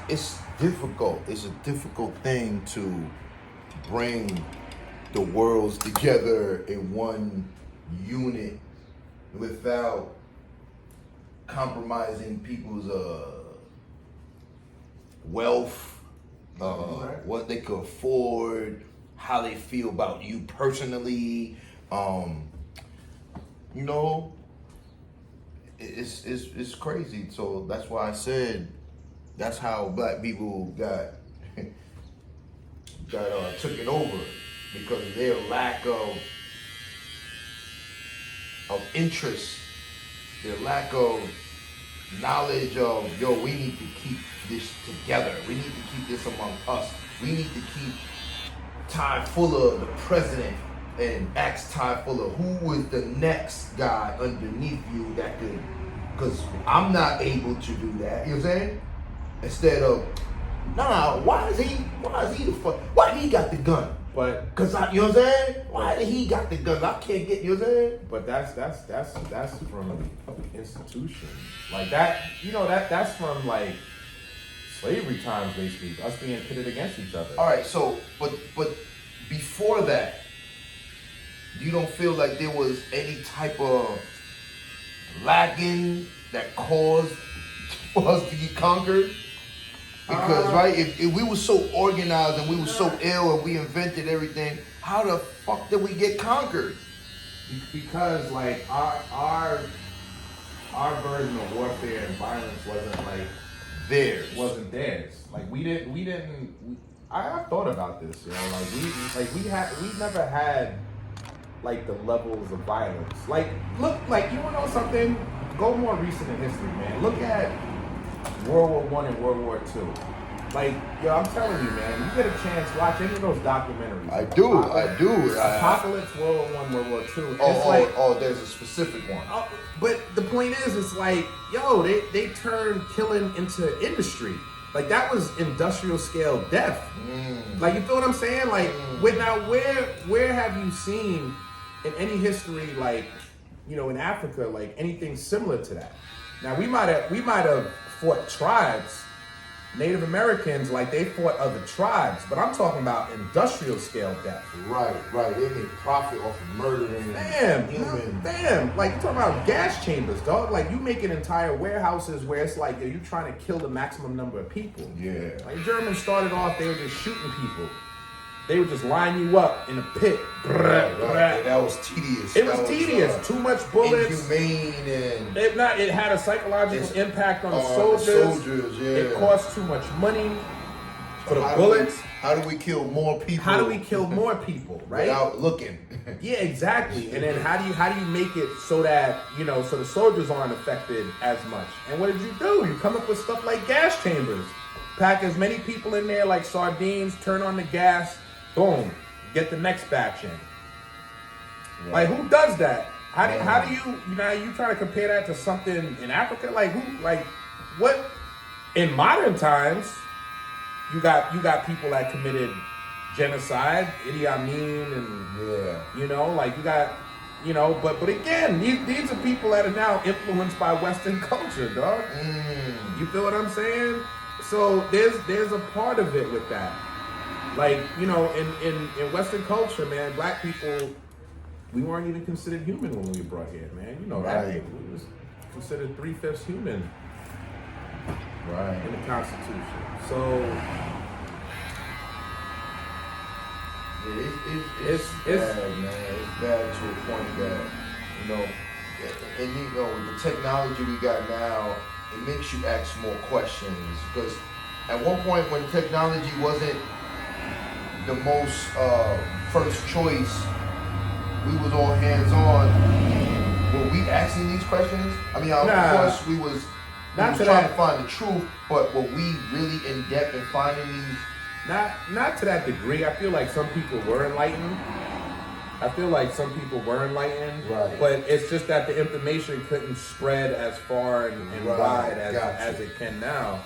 it's difficult. It's a difficult thing to bring the worlds together in one unit without compromising people's wealth, what they could afford, how they feel about you personally. You know, it's crazy. So that's why I said that's how black people got taken over, because of their lack of interest, their lack of knowledge of, we need to keep this together. We need to keep this among us. We need to keep Ty Fuller the president and ask Ty Fuller who is the next guy underneath you that could, because I'm not able to do that. You know what I'm saying? Instead of, why he got the gun? But cause you know what I'm saying? Why did he got the gun? I can't get, you know what I'm saying? But that's from institutions like that. You know that's from like slavery times, basically, us being pitted against each other. All right, so but before that, you don't feel like there was any type of lacking that caused for us to get conquered? Because, right, if we were so organized and we were so ill and we invented everything, how the fuck did we get conquered? Because, like, our version of warfare and violence wasn't, like, theirs. Wasn't theirs. Like, I've thought about this, you know, we never had, like, the levels of violence. Like, look, like, you wanna know something? Go more recent in history, man. Look at World War I and World War II. Like, I'm telling you, man, you get a chance, watch any of those documentaries. I do. Apocalypse, World War I, World War II. There's a specific one. But the point is, it's like, they turned killing into industry. Like, that was industrial scale death. Like, you feel what I'm saying? Like, where have you seen in any history, like, you know, in Africa, like anything similar to that? Now, we might have fought tribes, Native Americans, like they fought other tribes, but I'm talking about industrial scale death. Right. They made profit off of murdering humans. Damn. Like, you talking about gas chambers, dog. Like, you making entire warehouses where it's like, you trying to kill the maximum number of people. Yeah. Like, Germans started off, they were just shooting people. They would just line you up in a pit. Right. That was tedious. It was tedious. Too much bullets. Inhumane and... It had a psychological impact on the soldiers. Yeah. It cost too much money for the bullets. How do we kill more people? Right? Without looking. Yeah, exactly. And then how do you make it so that, you know, so the soldiers aren't affected as much? And what did you do? You come up with stuff like gas chambers. Pack as many people in there like sardines, turn on the gas, boom, get the next batch in. Right. Like, who does that? How do you try to compare that to something in Africa? Like, what? In modern times, you got people that committed genocide, Idi Amin, and you know, like, you got, you know, but again, these are people that are now influenced by Western culture, dog. You feel what I'm saying? So there's a part of it with that. Like, you know, in Western culture, man, black people, we weren't even considered human when we were brought here, man. You know that. We was considered 3/5 human. Right. In the Constitution. So it's bad, man. It's bad to a point that, you know, and you know, the technology we got now, it makes you ask more questions. Because at one point when technology wasn't the most first choice, we was all hands-on. Were we asking these questions? I mean, of course we was trying to find the truth, but were we really in depth in finding these? Not to that degree. I feel like some people were enlightened. Right. But it's just that the information couldn't spread as far and wide as it can now.